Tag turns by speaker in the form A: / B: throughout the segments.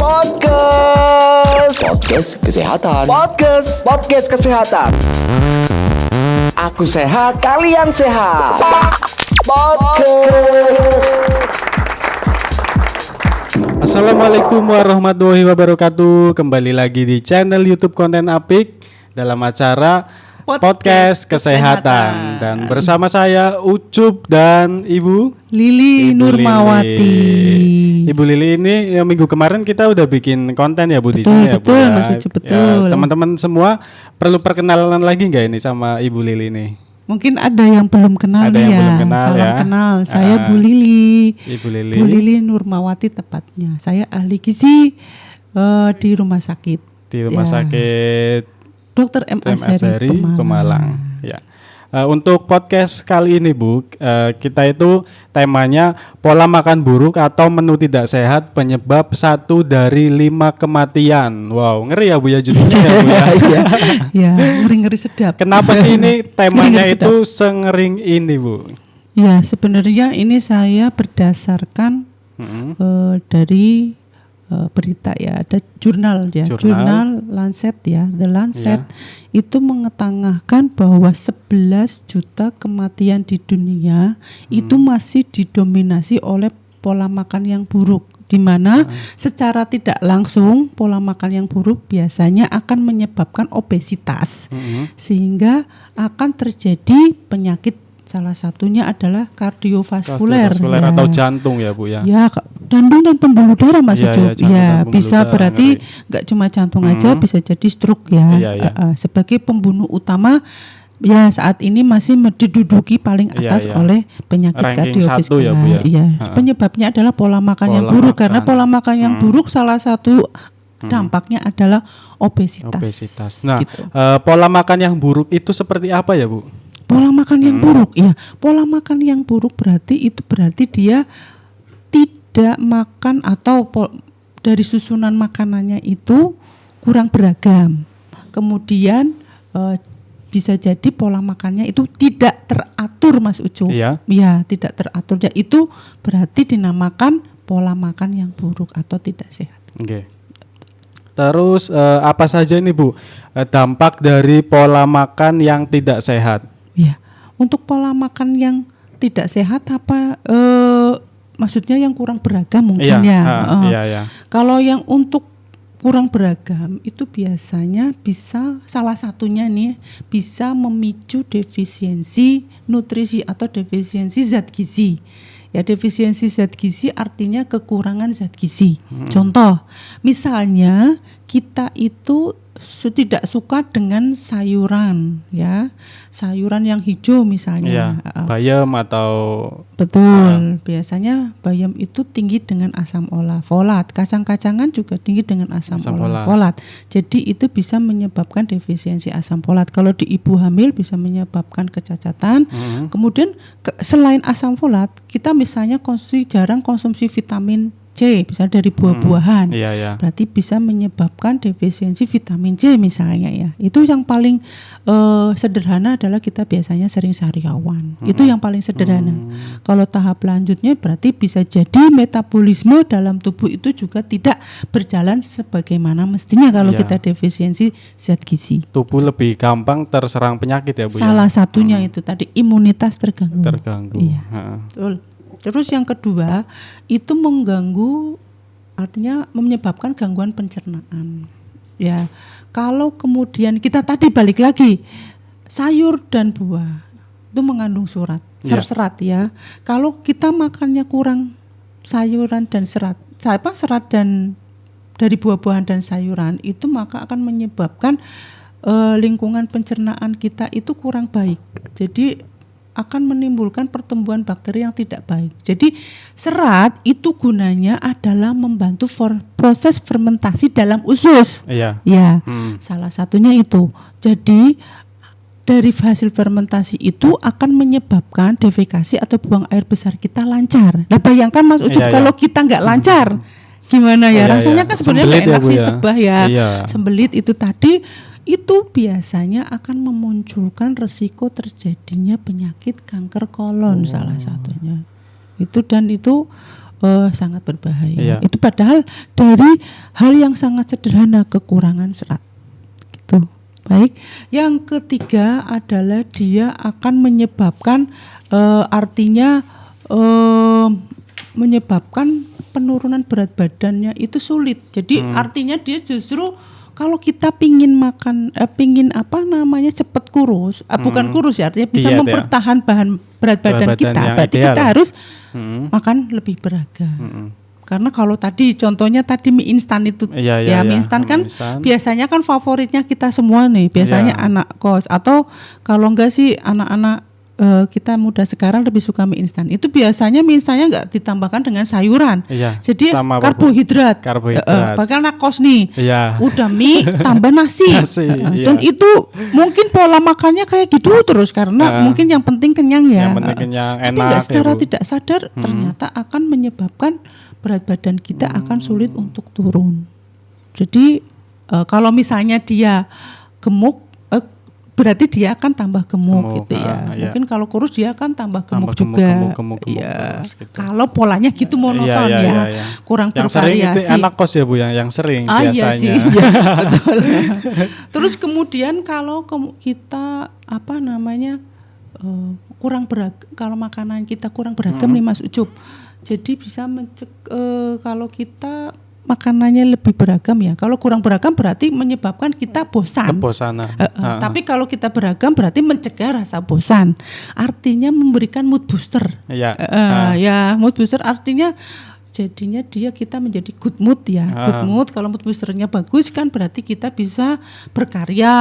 A: Podcast kesehatan. Podcast kesehatan. Aku sehat, kalian sehat. Podcast.
B: Assalamualaikum warahmatullahi wabarakatuh. Kembali lagi di channel YouTube Konten Apik dalam acara Podcast Kesehatan. Dan bersama saya Ucup dan Ibu
C: Lili Nurmawati.
B: Ibu Lili ini minggu kemarin kita udah bikin konten ya Bu di sini ya Bu.
C: Betul, Mas Ucup, betul.
B: Ya, teman-teman semua perlu perkenalan lagi nggak ini sama Ibu Lili ini?
C: Mungkin ada yang belum kenal
B: Ada yang
C: ya.
B: belum kenal
C: Salam
B: ya.
C: kenal. Saya Bu Lili.
B: Ibu Lili.
C: Bu Lili Nurmawati tepatnya. Saya ahli gizi di rumah sakit.
B: Di rumah sakit
C: Dr. M. Aseri
B: Pemalang. Ya. Untuk podcast kali ini Bu, kita itu temanya pola makan buruk atau menu tidak sehat penyebab 1 dari 5 kematian. Wow, ngeri ya Bu ya judulnya ya Bu ya.
C: Ya, ngeri-ngeri sedap.
B: Kenapa sih ini temanya
C: Ngeri-ngeri
B: itu sengering ini Bu?
C: Ya, sebenarnya ini saya berdasarkan dari berita ya, ada jurnal ya, jurnal Lancet ya, The Lancet itu mengetengahkan bahwa 11 juta kematian di dunia itu masih didominasi oleh pola makan yang buruk, di mana secara tidak langsung pola makan yang buruk biasanya akan menyebabkan obesitas, sehingga akan terjadi penyakit. Salah satunya adalah kardiovaskuler ya.
B: Atau jantung ya Bu ya.
C: Ya, jantung dan pembuluh darah Mas Ucup.
B: Ya,
C: bisa berarti nggak cuma jantung aja, bisa jadi stroke ya. Sebagai pembunuh utama ya saat ini masih diduduki paling atas oleh penyakit kardiovaskuler.
B: Ya, Bu, ya.
C: Penyebabnya adalah pola makan yang buruk karena pola makan yang buruk salah satu dampaknya adalah obesitas.
B: Nah,
C: gitu.
B: Pola makan yang buruk itu seperti apa ya Bu?
C: Pola makan yang buruk, ya. Pola makan yang buruk berarti dia tidak makan atau dari susunan makanannya itu kurang beragam. Kemudian bisa jadi pola makannya itu tidak teratur, Mas Ucup.
B: Iya.
C: Ya, tidak teratur. Ya, itu berarti dinamakan pola makan yang buruk atau tidak sehat.
B: Oke. Terus apa saja ini Bu dampak dari pola makan yang tidak sehat?
C: Ya, untuk pola makan yang tidak sehat apa maksudnya yang kurang beragam mungkin ya. Kalau yang untuk kurang beragam itu biasanya bisa salah satunya nih bisa memicu defisiensi nutrisi atau defisiensi zat gizi. Ya, defisiensi zat gizi artinya kekurangan zat gizi. Contoh, misalnya kita itu tidak suka dengan sayuran ya, sayuran yang hijau misalnya,
B: bayam atau
C: betul, biasanya bayam itu tinggi dengan asam folat, kacang-kacangan juga tinggi dengan asam folat. Jadi itu bisa menyebabkan defisiensi asam folat. Kalau di ibu hamil bisa menyebabkan kecacatan. Kemudian selain asam folat, kita misalnya jarang konsumsi vitamin C, misalnya dari buah-buahan, berarti bisa menyebabkan defisiensi vitamin C misalnya ya. Itu yang paling sederhana adalah kita biasanya sering sariawan. Itu yang paling sederhana. Kalau tahap lanjutnya berarti bisa jadi metabolisme dalam tubuh itu juga tidak berjalan sebagaimana mestinya kalau kita defisiensi zat gizi.
B: Tubuh lebih gampang terserang penyakit ya Bu.
C: Salah satunya itu tadi imunitas terganggu. Iya. Betul. Terus yang kedua itu mengganggu, artinya menyebabkan gangguan pencernaan. Ya, kalau kemudian kita tadi balik lagi sayur dan buah itu mengandung serat ya. Kalau kita makannya kurang sayuran dan serat dan dari buah-buahan dan sayuran itu maka akan menyebabkan lingkungan pencernaan kita itu kurang baik. Jadi akan menimbulkan pertumbuhan bakteri yang tidak baik. Jadi serat itu gunanya adalah membantu proses fermentasi dalam usus.
B: Ya,
C: salah satunya itu. Jadi dari hasil fermentasi itu akan menyebabkan defekasi atau buang air besar kita lancar. Nah bayangkan Mas Ucup kalau kita nggak lancar, gimana ya? Rasanya kan sebenarnya nggak enak sih, sebah ya. Sembelit itu tadi. Itu biasanya akan memunculkan resiko terjadinya penyakit kanker kolon salah satunya. Itu sangat berbahaya. Itu padahal dari hal yang sangat sederhana, kekurangan serat. Gitu. Baik. Yang ketiga adalah dia akan menyebabkan artinya menyebabkan penurunan berat badannya itu sulit. Jadi artinya dia justru kalau kita pingin makan, pingin cepat kurus, bukan kurus ya, artinya bisa mempertahan berat badan kita, berarti kita harus makan lebih beragam. Karena kalau tadi contohnya tadi mie instan itu, mie instan kan biasanya kan favoritnya kita semua nih, biasanya anak kos atau kalau enggak sih anak-anak kita muda sekarang lebih suka mie instan. Itu biasanya mie instannya enggak ditambahkan dengan sayuran. Jadi karbohidrat. Bahkan anak kos nih, udah mie tambah nasi. Dan itu mungkin pola makannya kayak gitu terus karena mungkin yang penting kenyang ya.
B: Yang penting kenyang, enak.
C: Tapi enggak secara tidak sadar ternyata akan menyebabkan berat badan kita akan sulit untuk turun. Jadi kalau misalnya dia gemuk, berarti dia akan tambah gemuk gitu ya. Mungkin kalau kurus dia akan tambah gemuk juga. Gitu. Kalau polanya gitu monoton kurang
B: yang
C: bervariasi.
B: Yang sering itu anak kos ya Bu, yang sering biasanya.
C: Iya sih, betul. Terus kemudian kalau kita kurang beragam, kalau makanan kita kurang beragam nih Mas Ucup. Jadi bisa kalau kita makanannya lebih beragam ya. Kalau kurang beragam berarti menyebabkan kita bosan.
B: Kebosanan.
C: Tapi kalau kita beragam berarti mencegah rasa bosan. Artinya memberikan mood booster. Ya, mood booster artinya jadinya kita menjadi good mood ya. Good mood, kalau mood boosternya bagus kan berarti kita bisa berkarya,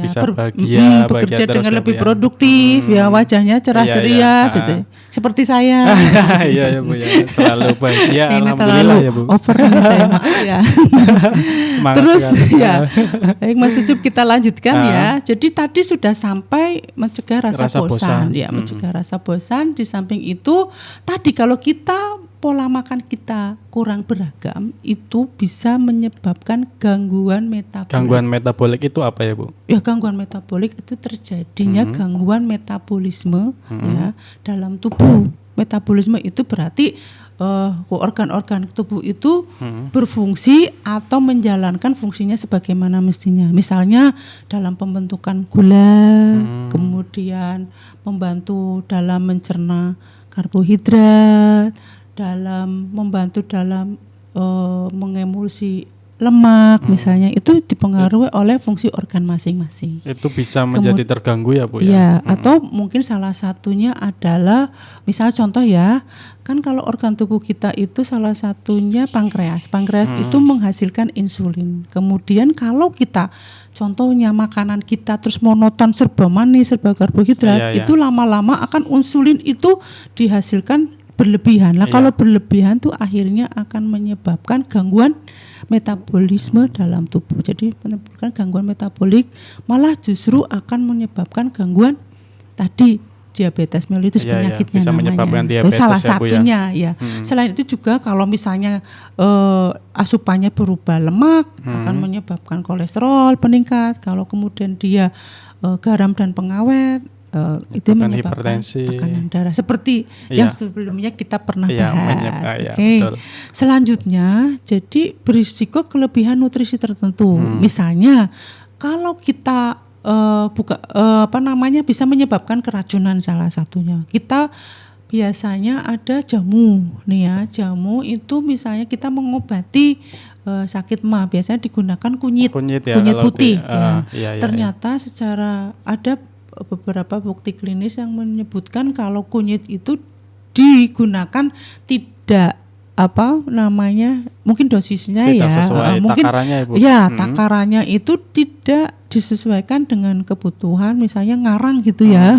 B: bisa bahagia,
C: bekerja dengan lebih produktif, ya wajahnya cerah ceria, seperti saya.
B: Iya Bu ya, selalu bahagia.
C: Alhamdulillah ya Bu. Over saya ya. Terus ya, baik Mas Ucup kita lanjutkan ya. Jadi tadi sudah sampai mencegah rasa bosan. Ya, mencegah rasa bosan. Di samping itu tadi kalau kita pola makan kita kurang beragam itu bisa menyebabkan gangguan metabolik.
B: Gangguan metabolik itu apa ya Bu?
C: Ya, gangguan metabolik itu terjadinya gangguan metabolisme ya dalam tubuh. Metabolisme itu berarti organ-organ tubuh itu berfungsi atau menjalankan fungsinya sebagaimana mestinya. Misalnya dalam pembentukan gula, kemudian membantu dalam mencerna karbohidrat, membantu dalam mengemulsi lemak misalnya, itu dipengaruhi oleh fungsi organ masing-masing.
B: Itu bisa menjadi terganggu ya Bu ya?
C: Ya, atau mungkin salah satunya adalah misal contoh ya, kan kalau organ tubuh kita itu salah satunya pankreas. Pankreas itu menghasilkan insulin. Kemudian kalau kita contohnya makanan kita terus monoton serba manis, serba karbohidrat, itu lama-lama akan insulin itu dihasilkan berlebihan. Kalau berlebihan tuh akhirnya akan menyebabkan gangguan metabolisme dalam tubuh. Jadi menimbulkan gangguan metabolik, malah justru akan menyebabkan gangguan tadi diabetes mellitus, penyakitnya
B: bisa
C: namanya.
B: Menyebabkan diabetes
C: salah
B: ya,
C: satunya ya. Selain itu juga kalau misalnya asupannya berupa lemak akan menyebabkan kolesterol meningkat. Kalau kemudian dia garam dan pengawet itu menyebabkan tekanan darah seperti yang sebelumnya kita pernah bahas. Selanjutnya jadi berisiko kelebihan nutrisi tertentu. Misalnya kalau kita bisa menyebabkan keracunan salah satunya. Kita biasanya ada jamu nih ya. Jamu itu misalnya kita mengobati sakit MA, biasanya digunakan kunyit putih. Ternyata secara ada beberapa bukti klinis yang menyebutkan kalau kunyit itu digunakan tidak mungkin dosisnya
B: tidak sesuai
C: mungkin
B: takarannya ya Bu.
C: Takarannya itu tidak disesuaikan dengan kebutuhan, misalnya ngarang gitu ya.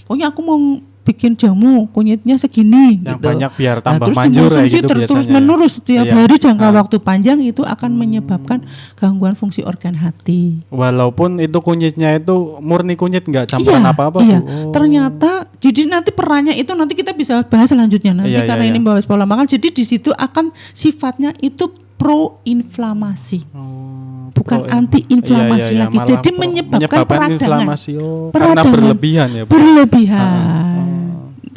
C: Pokoknya aku mau bikin jamu kunyitnya segini
B: yang
C: gitu.
B: Banyak biar tambah
C: terus
B: manjur ya gitu
C: terus menerus setiap hari jangka waktu panjang itu akan menyebabkan gangguan fungsi organ hati.
B: Walaupun itu kunyitnya itu murni kunyit, nggak campuran apa-apa Bu.
C: Ternyata jadi nanti perannya itu nanti kita bisa bahas selanjutnya nanti karena ini bahas pola makan. Jadi di situ akan sifatnya itu pro-inflamasi. Bukan anti-inflamasi lagi. Jadi menyebabkan peradangan.
B: Karena berlebihan ya Bu.
C: Berlebihan.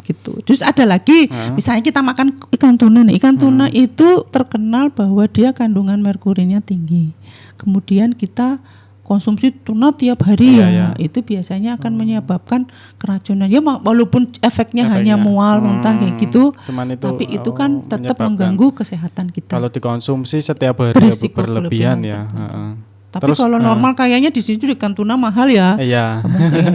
C: gitu. Terus ada lagi, misalnya kita makan ikan tuna nih. Ikan tuna itu terkenal bahwa dia kandungan merkurinya tinggi. Kemudian kita konsumsi tuna tiap hari itu biasanya akan menyebabkan keracunan. Ya walaupun efeknya hanya mual, muntah kayak gitu, tapi itu kan tetap mengganggu kesehatan kita.
B: Kalau dikonsumsi setiap hari berlebihan ya.
C: Tapi terus, kalau normal kayaknya di sini ikan tuna mahal ya. Iya.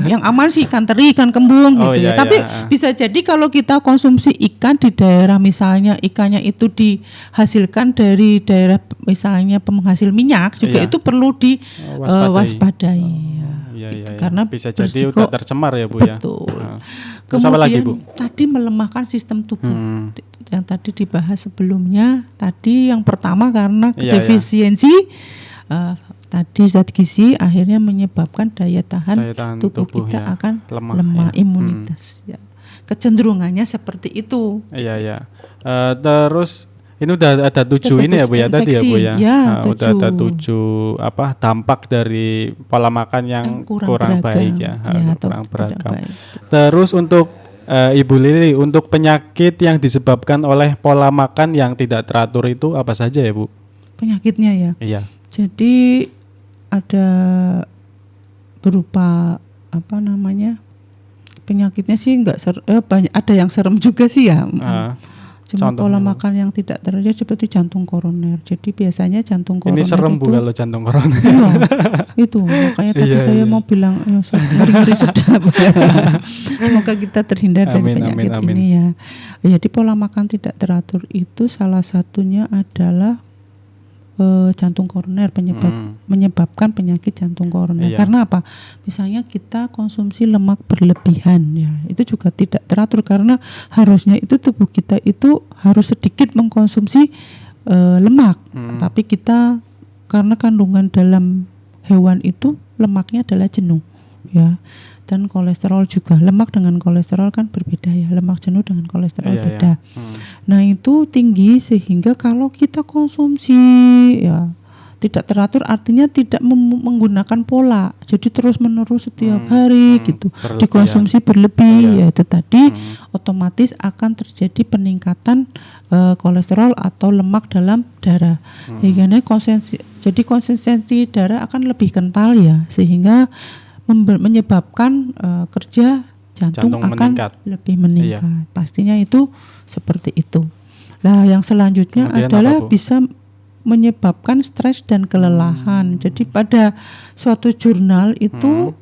C: Yang aman sih ikan teri, ikan kembung gitu ya. Tapi bisa jadi kalau kita konsumsi ikan di daerah misalnya ikannya itu dihasilkan dari daerah misalnya penghasil minyak juga itu perlu diwaspadai. Karena
B: bisa jadi udah tercemar ya Bu ya.
C: Betul.
B: Terus apa lagi Bu?
C: Tadi melemahkan sistem tubuh. Yang tadi dibahas sebelumnya, tadi yang pertama karena defisiensi tadi zat gizi akhirnya menyebabkan daya tahan tubuh kita akan lemah imunitas. Kecenderungannya seperti itu.
B: Iya. Terus ini udah ada 7 ini ya Bu ya tadi ya Bu ya. Udah ada 7 dampak dari pola makan yang kurang baik ya, kurang beragam. Terus untuk Ibu Lili, untuk penyakit yang disebabkan oleh pola makan yang tidak teratur itu apa saja ya Bu?
C: Penyakitnya ya.
B: Iya.
C: Jadi ada berupa penyakitnya sih banyak, ada yang serem juga sih ya. Cuma pola makan yang tidak teratur seperti jantung koroner. Jadi biasanya jantung koroner
B: ini serem Bu kalau jantung koroner.
C: Iya, itu makanya tadi saya mau bilang ngeri-ngeri sedap. Semoga kita terhindar dari penyakit ini ya. Jadi pola makan tidak teratur itu salah satunya adalah jantung koroner, menyebabkan penyakit jantung koroner. Karena apa? Misalnya kita konsumsi lemak berlebihan ya, itu juga tidak teratur karena harusnya itu tubuh kita itu harus sedikit mengkonsumsi lemak. Tapi kita karena kandungan dalam hewan itu lemaknya adalah jenuh ya. Dan kolesterol juga, lemak dengan kolesterol kan berbeda ya, lemak jenuh dengan kolesterol beda. Nah itu tinggi sehingga kalau kita konsumsi ya tidak teratur artinya tidak menggunakan pola, jadi terus menerus setiap hari gitu, dikonsumsi berlebih ya itu tadi otomatis akan terjadi peningkatan kolesterol atau lemak dalam darah. Jadi konsistensi darah akan lebih kental ya, sehingga menyebabkan kerja jantung akan lebih meningkat. Pastinya itu seperti itu. Nah, yang selanjutnya kemudian adalah bisa menyebabkan stres dan kelelahan. Jadi pada suatu jurnal itu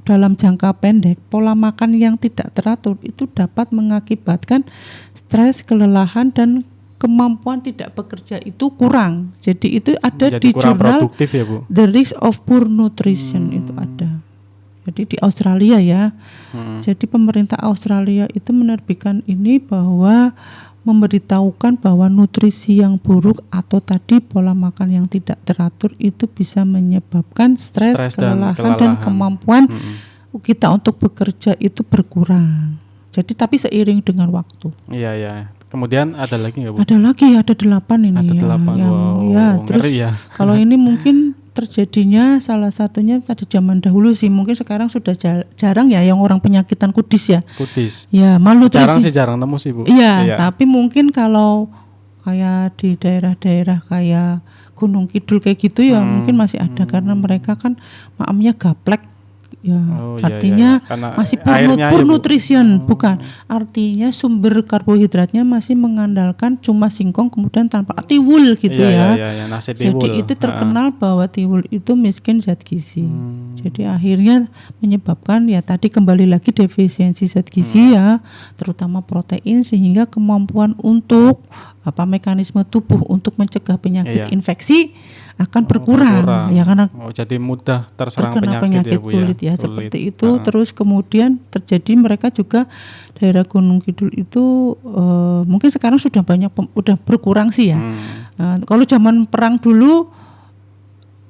C: dalam jangka pendek pola makan yang tidak teratur itu dapat mengakibatkan stres, kelelahan dan kemampuan tidak bekerja itu kurang. Jadi itu ada di jurnal
B: ya, Bu?
C: The Risk of Poor Nutrition itu ada. Jadi di Australia ya. Jadi pemerintah Australia itu menerbitkan ini bahwa memberitahukan bahwa nutrisi yang buruk atau tadi pola makan yang tidak teratur itu bisa menyebabkan stres, kelelahan dan kemampuan kita untuk bekerja itu berkurang. Jadi tapi seiring dengan waktu.
B: Iya. Kemudian ada lagi nggak Bu?
C: Ada lagi, ada 8 ini.
B: Ada 8,
C: terus
B: ya.
C: Kalau ini mungkin terjadinya salah satunya tadi zaman dahulu sih, mungkin sekarang sudah jarang ya yang orang penyakitan kudis ya.
B: Kudis.
C: Ya, malnutrisi.
B: Jarang nemu sih Bu.
C: Iya, tapi mungkin kalau kayak di daerah-daerah kayak Gunung Kidul kayak gitu ya mungkin masih ada karena mereka kan maamnya gaplek. Ya, artinya masih poor nutrition, bukan. Artinya sumber karbohidratnya masih mengandalkan cuma singkong kemudian tanpa tiwul gitu ya.
B: Nasi tiwul.
C: Jadi itu terkenal bahwa tiwul itu miskin zat gizi. Jadi akhirnya menyebabkan ya tadi kembali lagi defisiensi zat gizi ya, terutama protein sehingga kemampuan untuk mekanisme tubuh untuk mencegah penyakit infeksi akan berkurang. Ya karena
B: jadi mudah terserang penyakit ya, Bu,
C: kulit ya seperti itu. Terus kemudian terjadi mereka juga daerah Gunung Kidul itu mungkin sekarang sudah udah berkurang sih ya. Kalau zaman perang dulu,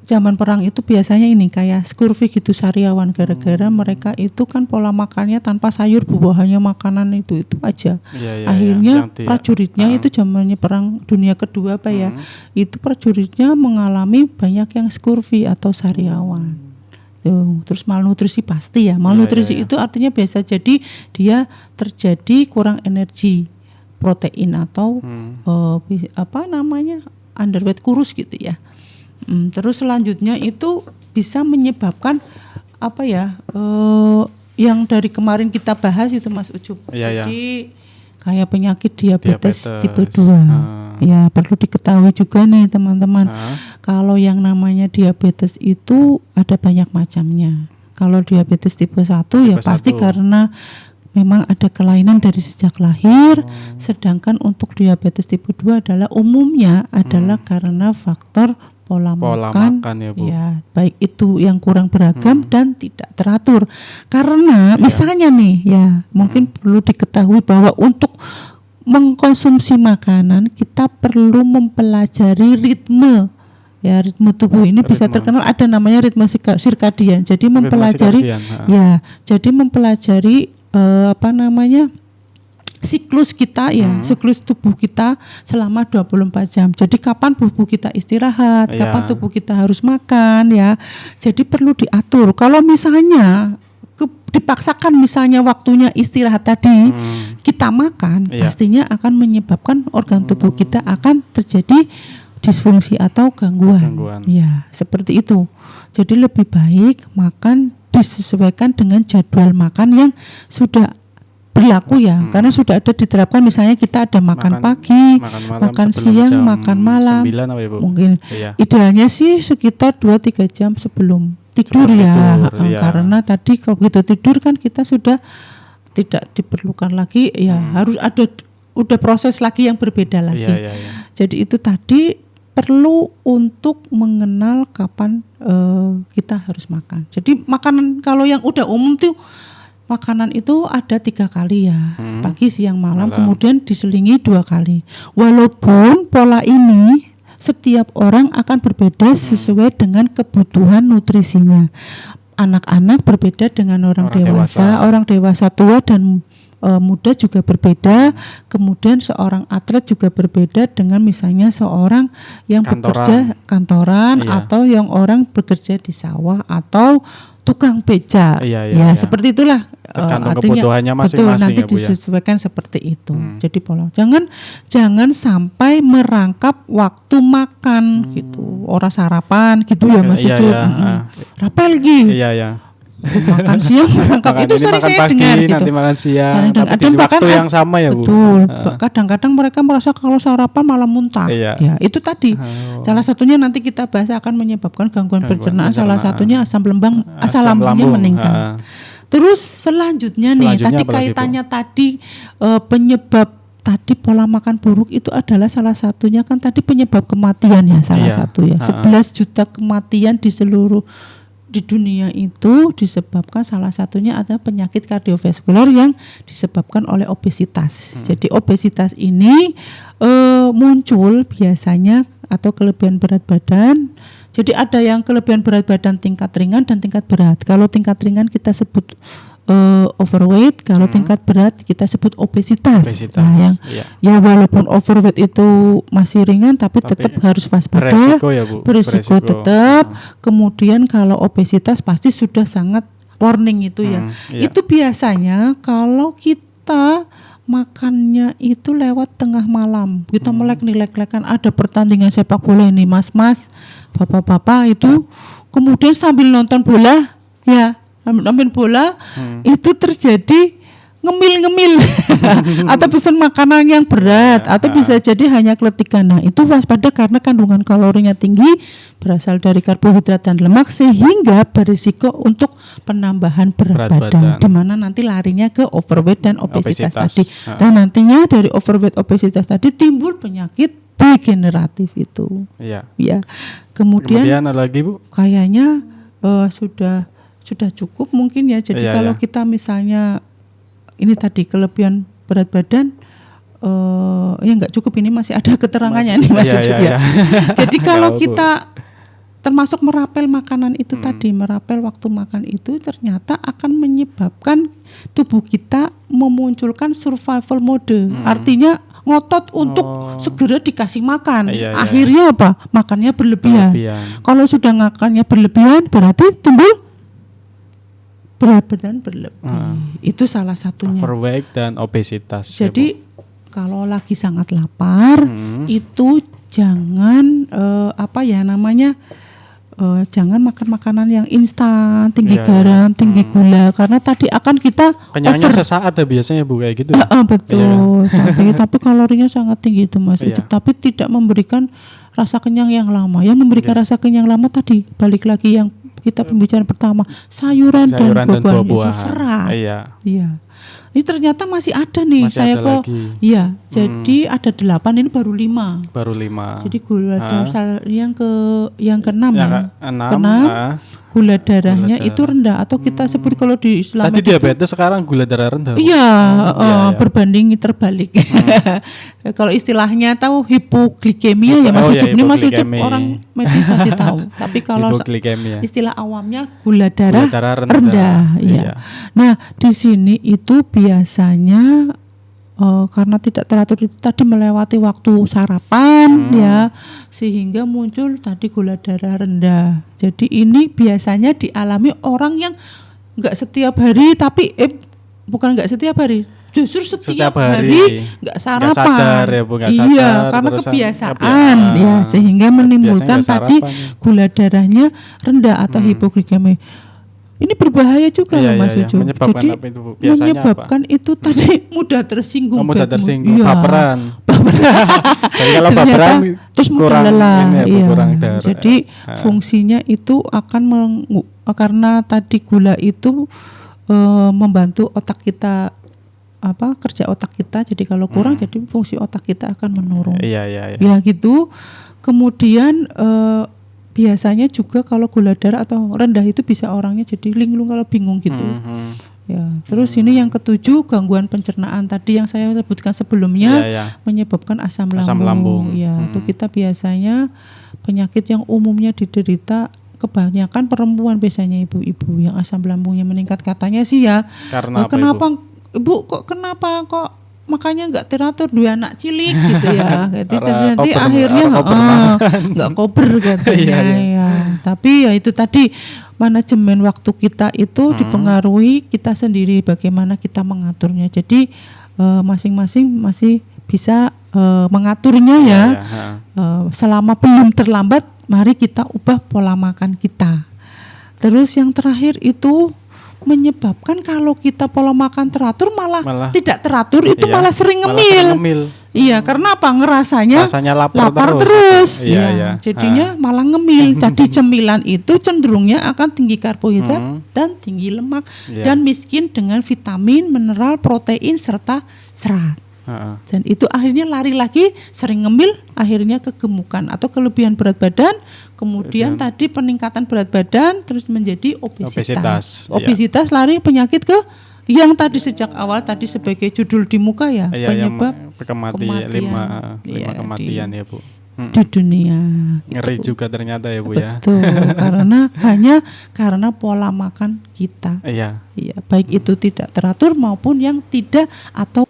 C: zaman perang itu biasanya ini kayak scurvy gitu sariawan gara-gara mereka itu kan pola makannya tanpa sayur buah-buahannya makanan itu aja. Akhirnya prajuritnya itu zamannya perang dunia kedua itu prajuritnya mengalami banyak yang scurvy atau sariawan. Tuh, terus malnutrisi pasti ya. Malnutrisi itu artinya biasa jadi dia terjadi kurang energi, protein atau underweight, kurus gitu ya. Terus selanjutnya itu bisa menyebabkan yang dari kemarin kita bahas itu Mas Ucup. Jadi kayak penyakit diabetes tipe 2. Ya, perlu diketahui juga nih teman-teman. Kalau yang namanya diabetes itu ada banyak macamnya. Kalau diabetes tipe 1 ya pasti karena memang ada kelainan dari sejak lahir. Sedangkan untuk diabetes tipe 2 adalah umumnya adalah karena faktor pola makan ya, Bu. Ya, baik itu yang kurang beragam dan tidak teratur. Karena misalnya nih ya, mungkin perlu diketahui bahwa untuk mengkonsumsi makanan kita perlu mempelajari ritme. Ya, ritme tubuh ini bisa terkenal ada namanya ritme sirkadian. Jadi mempelajari jadi mempelajari siklus kita siklus tubuh kita selama 24 jam. Jadi kapan tubuh kita istirahat, kapan tubuh kita harus makan ya. Jadi perlu diatur. Kalau misalnya dipaksakan misalnya waktunya istirahat tadi kita makan, pastinya akan menyebabkan organ tubuh kita akan terjadi disfungsi atau gangguan. Ya, seperti itu. Jadi lebih baik makan disesuaikan dengan jadwal makan yang sudah berlaku ya, karena sudah ada diterapkan. Misalnya kita ada makan pagi, makan siang, makan malam. Mungkin idealnya sih sekitar 2-3 jam sebelum tidur ya. Karena tadi kalau begitu tidur kan kita sudah tidak diperlukan lagi ya, harus ada udah proses lagi yang berbeda lagi. Jadi itu tadi perlu untuk mengenal kapan kita harus makan. Jadi makanan kalau yang udah umum tuh makanan itu ada 3 kali ya, pagi, siang, malam, kemudian diselingi 2 kali. Walaupun pola ini setiap orang akan berbeda sesuai dengan kebutuhan nutrisinya. Anak-anak berbeda dengan orang dewasa, orang dewasa tua dan muda juga berbeda. Kemudian seorang atlet juga berbeda dengan misalnya seorang yang bekerja kantoran atau yang orang bekerja di sawah atau tukang beca. Seperti itulah.
B: Tergantung kebutuhannya masing-masing.
C: Nanti disesuaikan seperti itu. Jadi pola jangan sampai merangkap waktu makan gitu. Orang sarapan gitu ya Mas Ucup. Rapel lagi. Makan siang merangkap itu sering saya
B: pagi,
C: dengar gitu.
B: Nanti makan siang.
C: Tapi
B: di waktu yang sama ya Bu.
C: Betul. Kadang-kadang mereka merasa kalau sarapan malah muntah. Ya itu tadi. Salah satunya nanti kita bahas akan menyebabkan gangguan pencernaan. Salah satunya asam lambungnya meningkat. Terus selanjutnya nih, tadi kaitannya tadi penyebab tadi pola makan buruk itu adalah salah satunya kan tadi penyebab kematian ya salah satu ya. 11 juta kematian di dunia itu disebabkan salah satunya ada penyakit kardiovaskular yang disebabkan oleh obesitas. Jadi obesitas ini muncul biasanya atau kelebihan berat badan. Jadi ada yang kelebihan berat badan tingkat ringan dan tingkat berat. Kalau tingkat ringan kita sebut overweight, kalau tingkat berat kita sebut obesitas. Nah, ya walaupun overweight itu masih ringan tapi tetap harus waspada. Berisiko tetap. Kemudian kalau obesitas pasti sudah sangat warning itu ya. Itu biasanya kalau kita makannya itu lewat tengah malam. Kita melek-lekan ada pertandingan sepak bola ini, mas-mas, bapak-bapak itu kemudian sambil nonton bola ya. Ambil bola itu terjadi ngemil-ngemil atau pesan makanan yang berat atau bisa jadi hanya keletikan. Nah itu waspada karena kandungan kalorinya tinggi, berasal dari karbohidrat dan lemak sehingga berisiko untuk penambahan berat badan, di mana nanti larinya ke overweight dan obesitas tadi. Dan nantinya dari overweight obesitas tadi timbul penyakit degeneratif itu. Ya. Kemudian
B: ada lagi Bu?
C: Kayaknya sudah cukup mungkin ya. Jadi kalau kita misalnya ini tadi kelebihan berat badan ya nggak cukup, ini masih ada keterangannya nih Mas Ucup ya. Jadi kalau kita termasuk merapel makanan itu tadi, merapel waktu makan itu ternyata akan menyebabkan tubuh kita memunculkan survival mode. Artinya ngotot untuk segera dikasih makan. Akhirnya apa? Makannya berlebihan. Kalau sudah makannya berlebihan berarti timbul berat badan berlebih. Itu salah satunya.
B: Overweight dan obesitas.
C: Jadi kalau lagi sangat lapar itu jangan jangan makan makanan yang instan, tinggi garam, tinggi gula, karena tadi akan kita
B: kenyangnya sesaat ya biasanya Bu kayak gitu.
C: Betul. Tapi kalorinya sangat tinggi itu Mas. Itu tapi tidak memberikan rasa kenyang yang lama. Yang memberikan rasa kenyang lama tadi balik lagi yang kita pembicaraan pertama, sayuran dan buah-buahan itu serat. Iya. Ini ternyata masih ada nih. Saya kok iya, jadi ada 8, ini baru 5. Jadi gula darah yang ke-6 ya. Gula darahnya itu rendah atau kita sebut kalau di Islam
B: tadi diabetes sekarang gula darah rendah.
C: Iya, berbanding terbalik. Kalau istilahnya tahu hipoglikemia ya Mas Ucup, ini Mas Ucup orang medis pasti tahu. Tapi kalau istilah awamnya gula darah rendah. Iya. Nah, di sini itu biasanya karena tidak teratur itu tadi melewati waktu sarapan ya, sehingga muncul tadi gula darah rendah. Jadi ini biasanya dialami orang yang nggak setiap hari bukan nggak setiap hari, justru setiap hari nggak sarapan. Gak sadar, ya, Bu, gak sadar, iya, karena kebiasaan ya, sehingga menimbulkan tadi gula darahnya rendah atau hipoglikemia. Ini berbahaya juga Mas Ucu.
B: Menyebabkan
C: jadi
B: apa itu? Menyebabkan
C: itu tadi mudah tersinggung.
B: Baperan. Jadi kalau baperan
C: terus mudah lelah.
B: Kurang darah.
C: Jadi fungsinya itu akan karena tadi gula itu membantu otak kita kerja otak kita. Jadi kalau kurang jadi fungsi otak kita akan menurun.
B: Iya.
C: Ya gitu. Kemudian biasanya juga kalau gula darah atau rendah itu bisa orangnya jadi linglung kalau bingung gitu. Ya, terus ini yang ke-7 gangguan pencernaan tadi yang saya sebutkan sebelumnya menyebabkan asam lambung. Ya, itu kita biasanya penyakit yang umumnya diderita kebanyakan perempuan biasanya ibu-ibu yang asam lambungnya meningkat katanya sih ya.
B: Karena
C: kenapa Ibu kenapa kok makanya nggak teratur 2 anak cilik gitu ya. Jadi akhirnya nggak kober katanya ya. Tapi ya itu tadi manajemen waktu kita itu dipengaruhi kita sendiri bagaimana kita mengaturnya. Jadi masing-masing masih bisa mengaturnya ya. Selama belum terlambat, mari kita ubah pola makan kita. Terus yang terakhir itu menyebabkan kalau kita pola makan teratur malah tidak teratur itu malah sering ngemil. Iya, karena apa? Rasanya lapar terus. Iya. Jadinya malah ngemil. Jadi cemilan itu cenderungnya akan tinggi karbohidrat dan tinggi lemak dan miskin dengan vitamin, mineral, protein serta serat. Dan itu akhirnya lari lagi sering ngemil, akhirnya kegemukan atau kelebihan berat badan, kemudian tadi peningkatan berat badan terus menjadi obesitas lari penyakit ke yang tadi sejak awal tadi sebagai judul di muka ya, penyebab
B: kematian 5 kematian ya Bu
C: di dunia.
B: Ngeri
C: gitu.
B: juga ternyata ya Bu ya.
C: Betul, karena pola makan kita. Iya, baik itu tidak teratur maupun yang tidak atau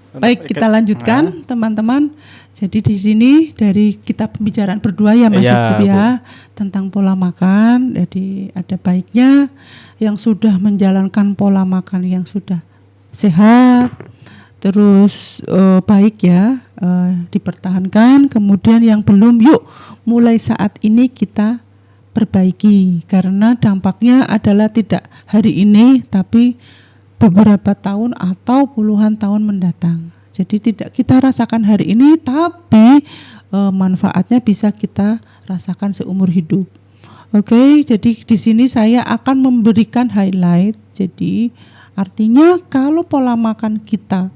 C: baik, kita lanjutkan teman-teman. Jadi di sini dari kita pembicaraan berdua ya Mas Ucup ya tentang pola makan. Jadi ada baiknya yang sudah menjalankan pola makan yang sudah sehat, terus baik ya dipertahankan. Kemudian yang belum, yuk mulai saat ini kita perbaiki karena dampaknya adalah tidak hari ini tapi beberapa tahun atau puluhan tahun mendatang. Jadi tidak kita rasakan hari ini, tapi manfaatnya bisa kita rasakan seumur hidup. Oke, jadi di sini saya akan memberikan highlight. Jadi artinya kalau pola makan kita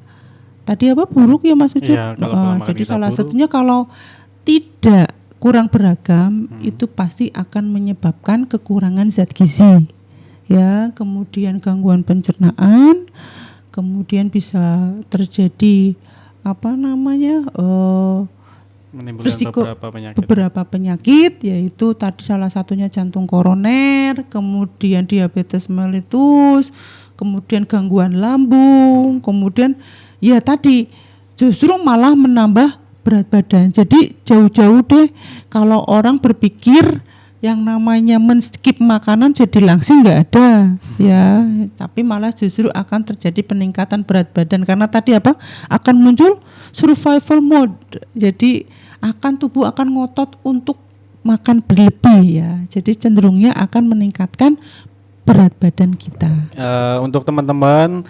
C: tadi buruk ya Mas Ucup.
B: Ya,
C: jadi salah satunya kalau tidak kurang beragam itu pasti akan menyebabkan kekurangan zat gizi. Ya, kemudian gangguan pencernaan, kemudian bisa terjadi risiko beberapa penyakit yaitu tadi salah satunya jantung koroner, kemudian diabetes mellitus, kemudian gangguan lambung, kemudian ya tadi justru malah menambah berat badan. Jadi jauh-jauh deh kalau orang berpikir yang namanya men-skip makanan jadi langsing nggak ada ya, tapi malah justru akan terjadi peningkatan berat badan karena tadi apa? Akan muncul survival mode. Jadi tubuh akan ngotot untuk makan berlebih ya. Jadi cenderungnya akan meningkatkan berat badan kita.
B: Untuk teman-teman,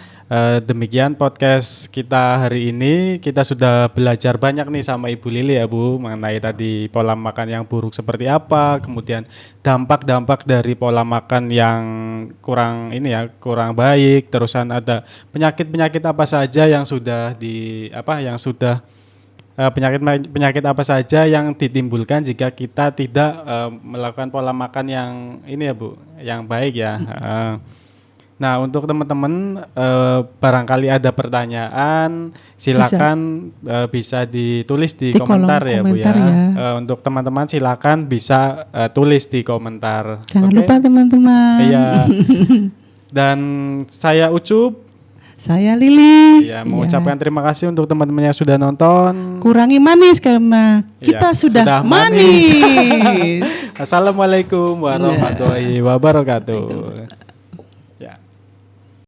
B: demikian podcast kita hari ini. Kita sudah belajar banyak nih sama Ibu Lili ya Bu, mengenai tadi pola makan yang buruk seperti apa, kemudian dampak-dampak dari pola makan yang kurang baik, terusan ada penyakit-penyakit apa saja yang sudah penyakit apa saja yang ditimbulkan jika kita tidak melakukan pola makan yang ini ya Bu, yang baik ya. Nah untuk teman-teman barangkali ada pertanyaan silakan bisa ditulis di komentar ya Bu ya. Untuk teman-teman silakan bisa tulis di komentar.
C: Jangan lupa teman-teman.
B: Iya. Dan saya Ucup.
C: Saya Lili.
B: Ya, mengucapkan terima kasih untuk teman-teman yang sudah nonton.
C: Kurangi manis karena kita sudah manis.
B: Assalamualaikum warahmatullahi wabarakatuh.